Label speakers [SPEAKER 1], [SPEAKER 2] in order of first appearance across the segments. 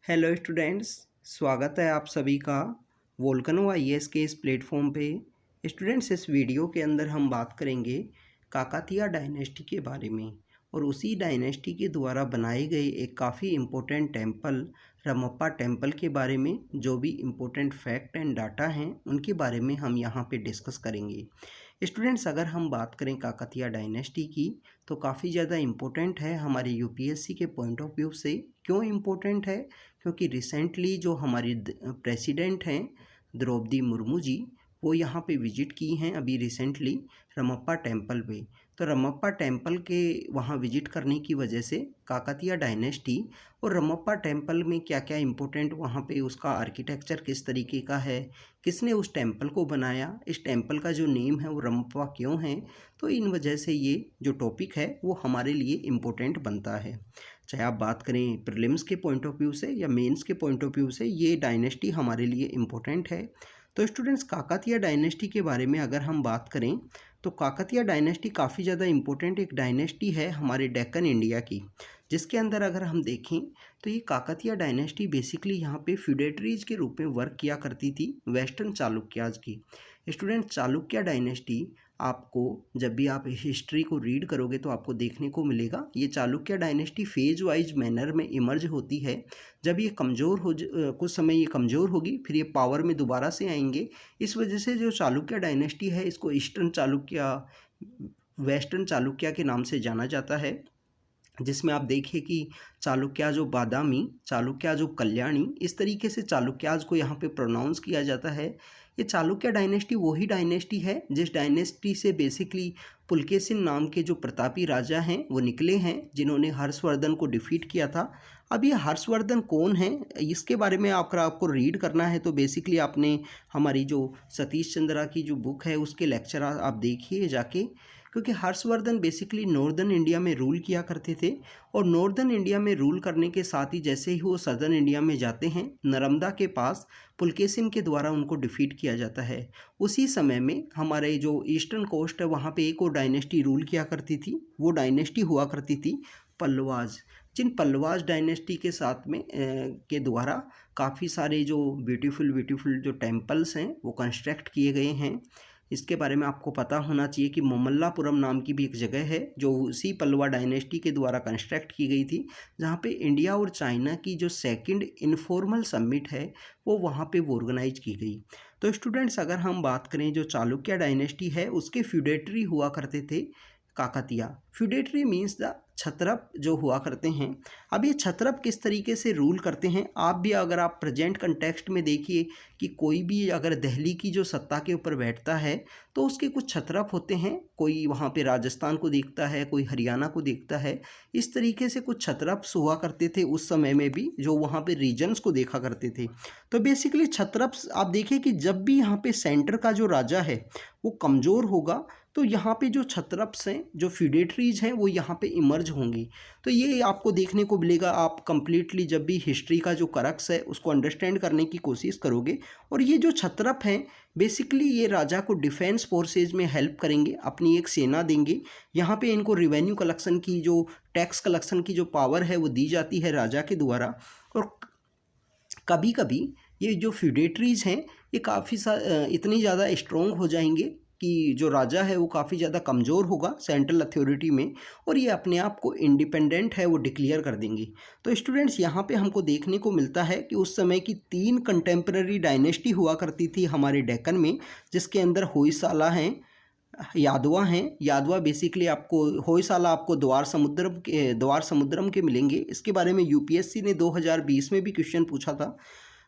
[SPEAKER 1] Hello students, स्वागत है आप सभी का वोल्केनो आईएएस के इस प्लेटफॉर्म पे। स्टूडेंट्स, इस वीडियो के अंदर हम बात करेंगे काकतीय डायनेस्टी के बारे में और उसी डायनेस्टी के द्वारा बनाए गए एक काफ़ी इम्पोर्टेंट टेंपल रमप्पा टेंपल के बारे में। जो भी इम्पोर्टेंट फैक्ट एंड डाटा हैं उनके बारे में हम यहाँ पे डिस्कस करेंगे। स्टूडेंट्स, अगर हम बात करें काकतीय डायनेस्टी की तो काफ़ी ज़्यादा इम्पोर्टेंट है हमारे यूपीएससी के पॉइंट ऑफ व्यू से। क्यों इम्पोर्टेंट है? क्योंकि रिसेंटली जो हमारी प्रेसिडेंट हैं द्रौपदी मुर्मू जी, वो यहाँ पे विजिट की हैं अभी रिसेंटली रमप्पा टेंपल पे। तो रमप्पा टेंपल के वहाँ विजिट करने की वजह से काकतीय डायनेस्टी और रमप्पा टेंपल में क्या क्या इम्पोर्टेंट वहाँ पे उसका आर्किटेक्चर किस तरीके का है, किसने उस टेंपल को बनाया, इस टेंपल का जो नेम है वो रमप्पा क्यों है, तो इन वजह से ये जो टॉपिक है वो हमारे लिए इम्पोर्टेंट बनता है। चाहे आप बात करें प्रीलिम्स के पॉइंट ऑफ व्यू से या मेंस के पॉइंट ऑफ व्यू से, ये डायनेस्टी हमारे लिए इम्पोर्टेंट है। तो स्टूडेंट्स, काकतीय डायनेस्टी के बारे में अगर हम बात करें तो काकतीय डायनेस्टी काफ़ी ज़्यादा इम्पोर्टेंट एक डायनेस्टी है हमारे डेक्कन इंडिया की, जिसके अंदर अगर हम देखें तो ये काकतीय डायनेस्टी बेसिकली यहाँ पे फ्यूडेटरीज के रूप में वर्क किया करती थी वेस्टर्न चालुक्याज की। स्टूडेंट, चालुक्य डायनेस्टी आपको जब भी आप हिस्ट्री को रीड करोगे तो आपको देखने को मिलेगा ये Chalukya dynasty phase wise manner में इमर्ज होती है। जब ये कमज़ोर कुछ समय ये कमज़ोर होगी, फिर ये पावर में दोबारा से आएंगे। इस वजह से जो चालुक्य डायनेस्टी है इसको ईस्टर्न चालुक्य, वेस्टर्न चालुक्य के नाम से जाना जाता है। जिसमें आप देखिए कि चालुक्य जो बादामी, चालुक्य जो कल्याणी, इस तरीके से चालुक्याज को यहाँ पे प्रोनाउंस किया जाता है। ये चालुक्य डायनेस्टी वही डायनेस्टी है जिस डायनेस्टी से बेसिकली पुलकेशिन नाम के जो प्रतापी राजा हैं वो निकले हैं, जिन्होंने हर्षवर्धन को डिफीट किया था। अब ये हर्षवर्धन कौन है इसके बारे में आपको रीड करना है तो बेसिकली आपने हमारी जो सतीश चंद्रा की जो बुक है उसके लेक्चर आप देखिए जाके, क्योंकि हर्षवर्धन बेसिकली नॉर्दर्न इंडिया में रूल किया करते थे और नॉर्दर्न इंडिया में रूल करने के साथ ही जैसे ही वो सदर्न इंडिया में जाते हैं, नर्मदा के पास पुलकेशिन के द्वारा उनको डिफीट किया जाता है। उसी समय में हमारे जो ईस्टर्न कोस्ट है वहाँ पे एक और डायनेस्टी रूल किया करती थी। वो डायनेस्टी हुआ करती थी पल्लवाज। जिन पल्लवाज डायनेस्टी के साथ में के द्वारा काफ़ी सारे जो ब्यूटीफुल जो टेम्पल्स हैं वो कंस्ट्रक्ट किए गए हैं। इसके बारे में आपको पता होना चाहिए कि ममल्लापुरम नाम की भी एक जगह है जो उसी पल्लवा डायनेस्टी के द्वारा कंस्ट्रक्ट की गई थी, जहाँ पे इंडिया और चाइना की जो सेकंड इनफॉर्मल समिट है वो वहाँ पे वो ऑर्गेनाइज की गई। तो स्टूडेंट्स, अगर हम बात करें जो चालुक्य डायनेस्टी है उसके फ्यूडेटरी हुआ करते थे काकतीय। फ्यूडेटरी मीन्स द छत्रप जो हुआ करते हैं। अब ये छत्रप किस तरीके से रूल करते हैं, आप भी अगर आप प्रेजेंट कंटेक्स्ट में देखिए कि कोई भी अगर दिल्ली की जो सत्ता के ऊपर बैठता है तो उसके कुछ छत्रप होते हैं। कोई वहाँ पे राजस्थान को देखता है, कोई हरियाणा को देखता है। इस तरीके से कुछ छत्रप्स हुआ करते थे उस समय में भी, जो वहाँ पे रीजन्स को देखा करते थे। तो बेसिकली छत्रप्स आप देखिए कि जब भी यहाँ पे सेंटर का जो राजा है वो कमज़ोर होगा तो यहाँ पे जो छत्रप्स हैं, जो फ्यूडेटरीज हैं, वो यहाँ पे इमर्ज होंगी। तो ये आपको देखने को मिलेगा। आप कंप्लीटली जब भी हिस्ट्री का जो करक्स है उसको अंडरस्टैंड करने की कोशिश करोगे, और ये जो छत्रप हैं बेसिकली ये राजा को डिफेंस फोर्सेज में हेल्प करेंगे, अपनी एक सेना देंगे। यहाँ पे इनको रिवेन्यू कलेक्शन की, जो टैक्स कलेक्शन की जो पावर है वो दी जाती है राजा के द्वारा। और कभी कभी ये जो फ्यूडेटरीज हैं ये काफ़ी इतनी ज़्यादा स्ट्रॉन्ग हो जाएंगे कि जो राजा है वो काफ़ी ज़्यादा कमज़ोर होगा सेंट्रल अथॉरिटी में, और ये अपने आप को इंडिपेंडेंट है वो डिक्लेयर कर देंगे। तो स्टूडेंट्स, यहाँ पे हमको देखने को मिलता है कि उस समय की 3 कंटेम्प्रेरी डायनेस्टी हुआ करती थी हमारे डेक्कन में, जिसके अंदर होयसाला हैं, यादवा हैं। यादवा बेसिकली आपको, होयसाला आपको द्वार समुद्रम के मिलेंगे। इसके बारे में यूपीएससी ने 2020 में भी क्वेश्चन पूछा था।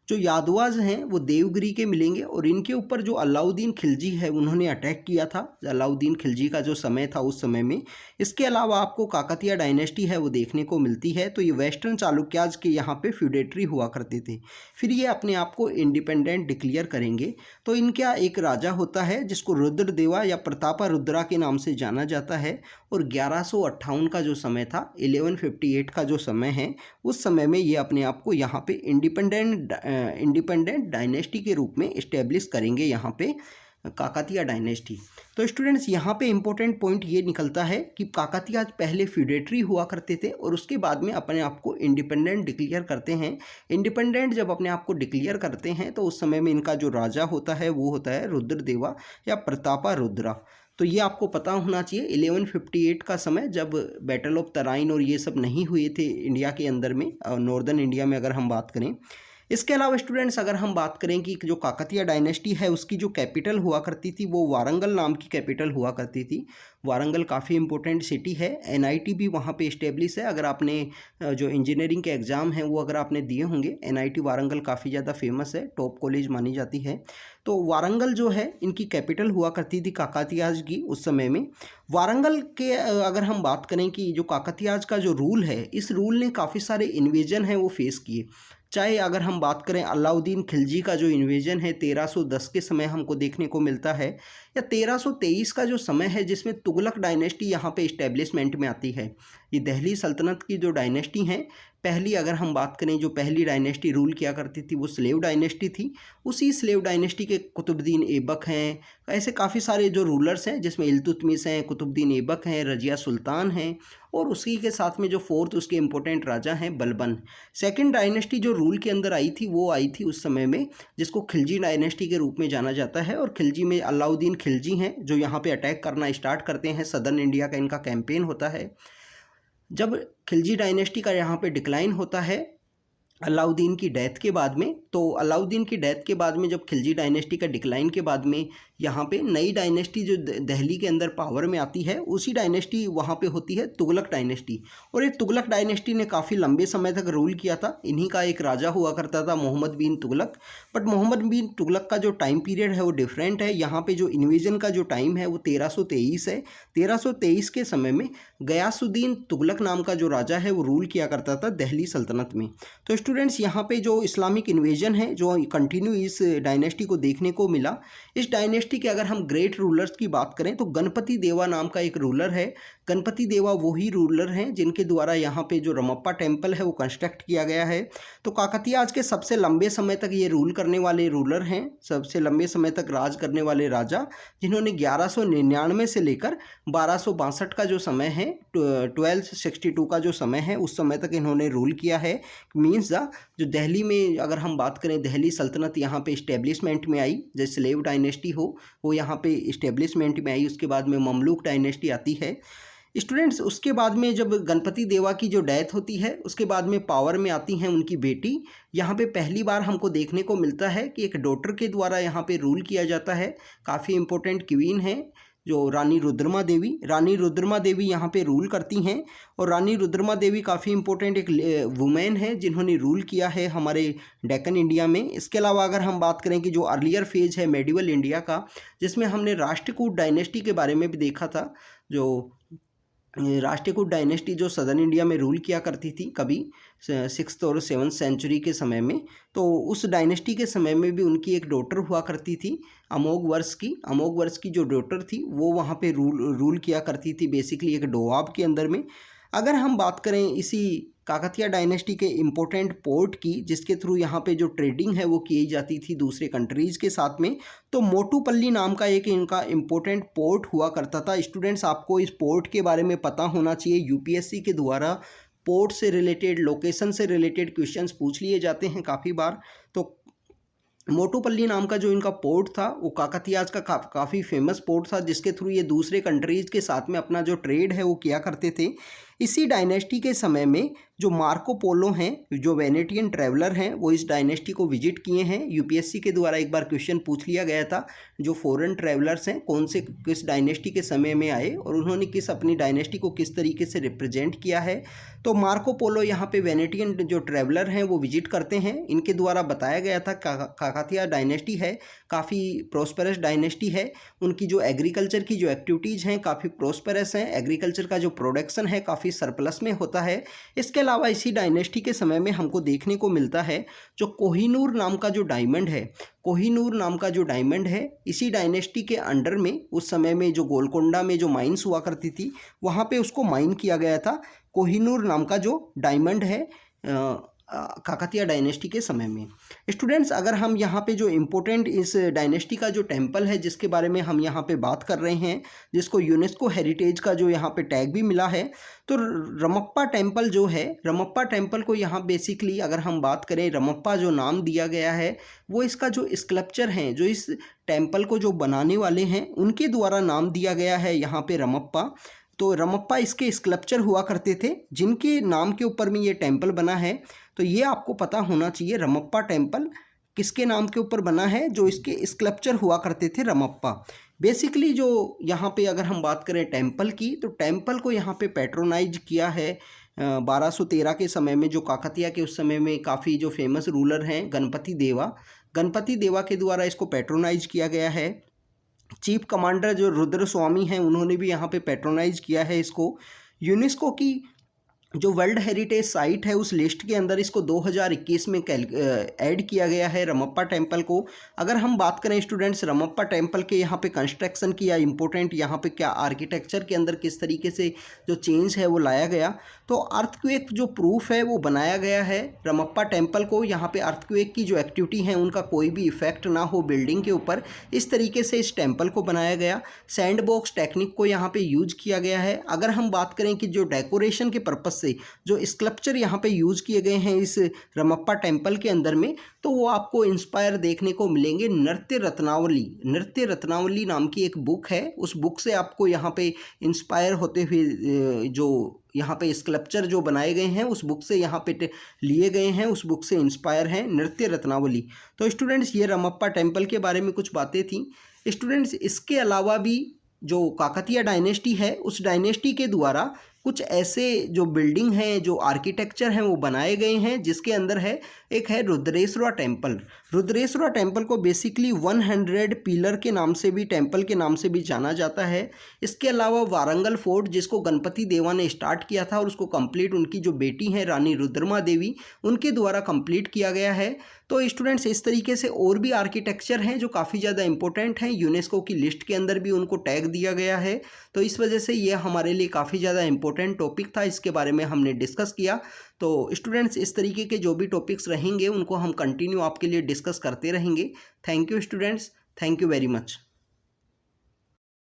[SPEAKER 1] जो यादवाज हैं वो देवगिरी के मिलेंगे, और इनके ऊपर जो अलाउद्दीन खिलजी है उन्होंने अटैक किया था, अलाउद्दीन खिलजी का जो समय था उस समय में। इसके अलावा आपको काकतीय डायनेस्टी है वो देखने को मिलती है। तो ये वेस्टर्न चालुक्याज के यहाँ पे फ्यूडेटरी हुआ करते थे। फिर ये अपने आप को इंडिपेंडेंट डिक्लेयर करेंगे। तो इनका एक राजा होता है जिसको रुद्रदेवा या प्रतापा रुद्रा के नाम से जाना जाता है, और 1158 का जो समय था, 1158 का जो समय है, उस समय में ये अपने आप को यहाँ पे इंडिपेंडेंट डायनेस्टी के रूप में इस्टेब्लिश करेंगे यहाँ पे काकतीय डायनेस्टी। तो स्टूडेंट्स यहाँ पे इम्पोर्टेंट पॉइंट ये निकलता है कि काकतीय पहले फ्यूडेटरी हुआ करते थे और उसके बाद में अपने आप को इंडिपेंडेंट डिक्लेयर करते हैं। इंडिपेंडेंट जब अपने आप को डिक्लेयर करते हैं तो उस समय में इनका जो राजा होता है वो होता है रुद्रदेवा या प्रतापा रुद्रा। तो ये आपको पता होना चाहिए 1158 का समय, जब बैटल ऑफ तराइन और ये सब नहीं हुए थे इंडिया के अंदर में, नॉर्दर्न इंडिया में अगर हम बात करें। इसके अलावा स्टूडेंट्स अगर हम बात करें कि जो काकतीय डायनेस्टी है उसकी जो कैपिटल हुआ करती थी वो वारंगल नाम की कैपिटल हुआ करती थी। वारंगल काफ़ी इंपॉर्टेंट सिटी है, एनआईटी भी वहाँ पे इस्टेब्लिश है। अगर आपने जो इंजीनियरिंग के एग्ज़ाम हैं वो अगर आपने दिए होंगे, एनआईटी वारंगल काफ़ी ज़्यादा फेमस है, टॉप कॉलेज मानी जाती है। तो वारंगल जो है इनकी कैपिटल हुआ करती थी काकतीयाज की उस समय में। वारंगल के अगर हम बात करें कि जो काकतीयाज का जो रूल है, इस रूल ने काफ़ी सारे इन्वेजन हैं वो फेस किए। चाहे अगर हम बात करें अलाउद्दीन खिलजी का जो इन्वेजन है 1310 के समय हमको देखने को मिलता है, या 1323 का जो समय है जिसमें तुगलक डायनेस्टी यहाँ पे इस्टेब्लिशमेंट में आती है। ये दिल्ली सल्तनत की जो डायनेस्टी हैं, पहली अगर हम बात करें जो पहली डायनेस्टी रूल किया करती थी वो स्लेव डायनेस्टी थी। उसी स्लेव डायनेस्टी के कुतुबुद्दीन ऐबक हैं, ऐसे काफ़ी सारे जो रूलर्स हैं जिसमें इल्तुतमिश हैं, कुतुबुद्दीन ऐबक हैं, रजिया सुल्तान हैं, और उसी के साथ में जो फोर्थ उसके इम्पोर्टेंट राजा हैं बलबन। सेकंड डायनेस्टी जो रूल के अंदर आई थी वो आई थी उस समय में जिसको खिलजी डायनेस्टी के रूप में जाना जाता है। और खिलजी में अलाउद्दीन खिलजी हैं जो यहाँ पे अटैक करना स्टार्ट करते हैं, सदर्न इंडिया का इनका कैंपेन होता है। जब खिलजी डायनेस्टी का यहाँ पे डिक्लाइन होता है अलाउद्दीन की डेथ के बाद में, तो अलाउद्दीन की डेथ के बाद में जब खिलजी डायनेस्टी का डिक्लाइन के बाद में यहाँ पे नई डायनेस्टी जो दिल्ली के अंदर पावर में आती है, उसी डायनेस्टी वहाँ पे होती है तुगलक डायनेस्टी। और ये तुगलक डायनेस्टी ने काफ़ी लंबे समय तक रूल किया था। इन्हीं का एक राजा हुआ करता था मोहम्मद बिन तुगलक। बट मोहम्मद बिन तुगलक का जो टाइम पीरियड है वो डिफरेंट है। यहाँ पे जो इन्वेजन का जो टाइम है वो 1323 है। 1323 के समय में गयासुद्दीन तुगलक नाम का जो राजा है वो रूल किया करता था दिल्ली सल्तनत में। तो स्टूडेंट्स यहाँ पे जो इस्लामिक इन्वेजन है जो कंटिन्यू इस डायनेस्टी को देखने को मिला। इस डायनेस्टी के अगर हम ग्रेट रूलर्स की बात करें तो गणपति देवा नाम का एक रूलर है। गणपति देवा वही रूलर हैं जिनके द्वारा यहाँ पे जो रमप्पा टेम्पल है वो कंस्ट्रक्ट किया गया है। तो काकतीय आज के सबसे लंबे समय तक ये रूल करने वाले रूलर हैं, सबसे लंबे समय तक राज करने वाले राजा, जिन्होंने 1199 से लेकर 1262 का जो समय है, 1262 का जो समय है उस समय तक इन्होंने रूल किया है। मीन्स जो दिल्ली में अगर हम बात करें दिल्ली सल्तनत यहाँ पे इस्टेब्लिशमेंट में आई, जैसे स्लेव डायनेस्टी हो वो यहाँ पे इस्टेब्लिशमेंट में आई। उसके बाद में ममलूक डायनेस्टी आती है। स्टूडेंट्स उसके बाद में जब गणपति देवा की जो डेथ होती है उसके बाद में पावर में आती हैं उनकी बेटी। यहाँ पे पहली बार हमको देखने को मिलता है कि एक डॉटर के द्वारा यहाँ पे रूल किया जाता है। काफ़ी इम्पोर्टेंट क्वीन है जो रानी रुद्रमा देवी। रानी रुद्रमा देवी यहाँ पे रूल करती हैं और रानी रुद्रमा देवी काफ़ी इंपॉर्टेंट एक वुमेन है जिन्होंने रूल किया है हमारे डेक्कन इंडिया में। इसके अलावा अगर हम बात करें कि जो अर्लियर फेज है मेडिवल इंडिया का, जिसमें हमने राष्ट्रकूट डायनेस्टी के बारे में भी देखा था। जो राष्ट्रकूट डायनेस्टी जो सदर्न इंडिया में रूल किया करती थी कभी 6th और 7th सेंचुरी के समय में, तो उस डायनेस्टी के समय में भी उनकी एक डॉटर हुआ करती थी अमोघ वर्ष की। अमोघ वर्ष की जो डॉटर थी वो वहाँ पे रूल किया करती थी बेसिकली एक डोआब के अंदर में। अगर हम बात करें इसी काकतीय डायनेस्टी के इम्पोर्टेंट पोर्ट की जिसके थ्रू यहाँ पे जो ट्रेडिंग है वो की जाती थी दूसरे कंट्रीज़ के साथ में, तो मोटूपल्ली नाम का एक इनका इम्पोर्टेंट पोर्ट हुआ करता था। स्टूडेंट्स आपको इस पोर्ट के बारे में पता होना चाहिए। यूपीएससी के द्वारा पोर्ट से रिलेटेड, लोकेशन से रिलेटेड क्वेश्चंस पूछ लिए जाते हैं काफ़ी बार। तो मोटूपल्ली नाम का जो इनका पोर्ट था वो काकतीयाज का काफ़ी फेमस पोर्ट था जिसके थ्रू ये दूसरे कंट्रीज़ के साथ में अपना जो ट्रेड है वो किया करते थे। इसी डायनेस्टी के समय में जो मार्को पोलो हैं, जो वेनेटियन ट्रैवलर हैं, वो इस डायनेस्टी को विजिट किए हैं। यूपीएससी के द्वारा एक बार क्वेश्चन पूछ लिया गया था जो फॉरेन ट्रैवलर्स हैं कौन से किस डायनेस्टी के समय में आए और उन्होंने किस अपनी डायनेस्टी को किस तरीके से रिप्रेजेंट किया है। तो मार्को पोलो यहाँ पे वेनेटियन जो ट्रैवलर हैं वो विजिट करते हैं। इनके द्वारा बताया गया था काकतीय डायनेस्टी है काफ़ी प्रोस्पेरस डायनेस्टी है। उनकी जो एग्रीकल्चर की जो एक्टिविटीज़ हैं काफ़ी प्रोस्पेरस हैं। एग्रीकल्चर का जो प्रोडक्शन है काफ़ी सरप्लस में होता है। इसके अलावा इसी डायनेस्टी के समय में हमको देखने को मिलता है जो कोहिनूर नाम का जो डायमंड है, कोहिनूर नाम का जो डायमंड है इसी डायनेस्टी के अंडर में उस समय में जो गोलकोंडा में जो माइंस हुआ करती थी वहाँ पे उसको माइन किया गया था। कोहिनूर नाम का जो डायमंड है काकतीय डायनेस्टी के समय में। स्टूडेंट्स, अगर हम यहाँ पे जो इम्पोर्टेंट इस डायनेस्टी का जो टेम्पल है जिसके बारे में हम यहाँ पे बात कर रहे हैं, जिसको यूनेस्को हेरिटेज का जो यहाँ पे टैग भी मिला है, तो रमप्पा टेम्पल जो है, रमप्पा टेम्पल को यहाँ बेसिकली अगर हम बात करें, रमप्पा जो नाम दिया गया है वो इसका जो स्कल्पचर हैं, जो इस टेम्पल को जो बनाने वाले हैं उनके द्वारा नाम दिया गया है यहाँ पे रमप्पा। तो रमप्पा इसके स्कल्पचर हुआ करते थे जिनके नाम के ऊपर में ये टेम्पल बना है। तो ये आपको पता होना चाहिए, रमप्पा टेम्पल किसके नाम के ऊपर बना है, जो इसके स्कल्पचर हुआ करते थे रमप्पा। बेसिकली जो यहाँ पे अगर हम बात करें टेम्पल की, तो टेम्पल को यहाँ पे पैट्रोनाइज किया है 1213 के समय में, जो काकतीय के उस समय में काफ़ी जो फेमस रूलर हैं गणपति देवा के द्वारा इसको पैट्रोनाइज किया गया है। चीफ कमांडर जो रुद्र स्वामी हैं उन्होंने भी यहाँ पे पैट्रोनाइज किया है इसको। यूनेस्को की जो वर्ल्ड हेरिटेज साइट है उस लिस्ट के अंदर इसको 2021 में ऐड किया गया है रमप्पा टेम्पल को। अगर हम बात करें स्टूडेंट्स रमप्पा टेम्पल के यहाँ पे कंस्ट्रक्शन की या इम्पोर्टेंट यहाँ पे क्या आर्किटेक्चर के अंदर किस तरीके से जो चेंज है वो लाया गया, तो अर्थक्वेक जो प्रूफ है वो बनाया गया है रमप्पा टेम्पल को। यहाँ पे अर्थक्वेक की जो एक्टिविटी है उनका कोई भी इफेक्ट ना हो बिल्डिंग के ऊपर, इस तरीके से इस टेम्पल को बनाया गया। सैंड बॉक्स टेक्निक को यहाँ पे यूज किया गया है। अगर हम बात करें कि जो डेकोरेशन के पर्पज से जो स्कल्पचर यहाँ पे यूज़ किए गए हैं इस रमप्पा टेम्पल के अंदर में, तो वो आपको इंस्पायर देखने को मिलेंगे। नृत्य रत्नावली नाम की एक बुक है, उस बुक से आपको यहाँ पे इंस्पायर होते हुए जो यहाँ पे स्कल्पचर जो बनाए गए हैं उस बुक से यहाँ पे लिए गए हैं, उस बुक से इंस्पायर हैं नृत्य रत्नावली। तो स्टूडेंट्स, ये रमप्पा टेम्पल के बारे में कुछ बातें थी। स्टूडेंट्स, इसके अलावा भी जो काकतीय डायनेस्टी है उस डायनेस्टी के द्वारा कुछ ऐसे जो बिल्डिंग हैं, जो आर्किटेक्चर हैं वो बनाए गए हैं, जिसके अंदर है एक है रुद्रेश्वरा टेम्पल। रुद्रेश्वरा टेम्पल को बेसिकली 100 पिलर के नाम से भी, टेम्पल के नाम से भी जाना जाता है। इसके अलावा वारंगल फोर्ट, जिसको गणपति देवा ने स्टार्ट किया था और उसको कंप्लीट उनकी जो बेटी हैं रानी रुद्रमा देवी, उनके द्वारा कंप्लीट किया गया है। तो स्टूडेंट्स, इस तरीके से और भी आर्किटेक्चर हैं जो काफ़ी ज़्यादा इंपॉर्टेंट हैं, यूनेस्को की लिस्ट के अंदर भी उनको टैग दिया गया है। तो इस वजह से ये हमारे लिए काफ़ी ज़्यादा इंपॉर्टेंट टॉपिक था, इसके बारे में हमने डिस्कस किया। तो स्टूडेंट्स, इस तरीके के जो भी टॉपिक्स रहेंगे उनको हम कंटिन्यू आपके लिए डिस्कस करते रहेंगे। Thank you students, thank you very much.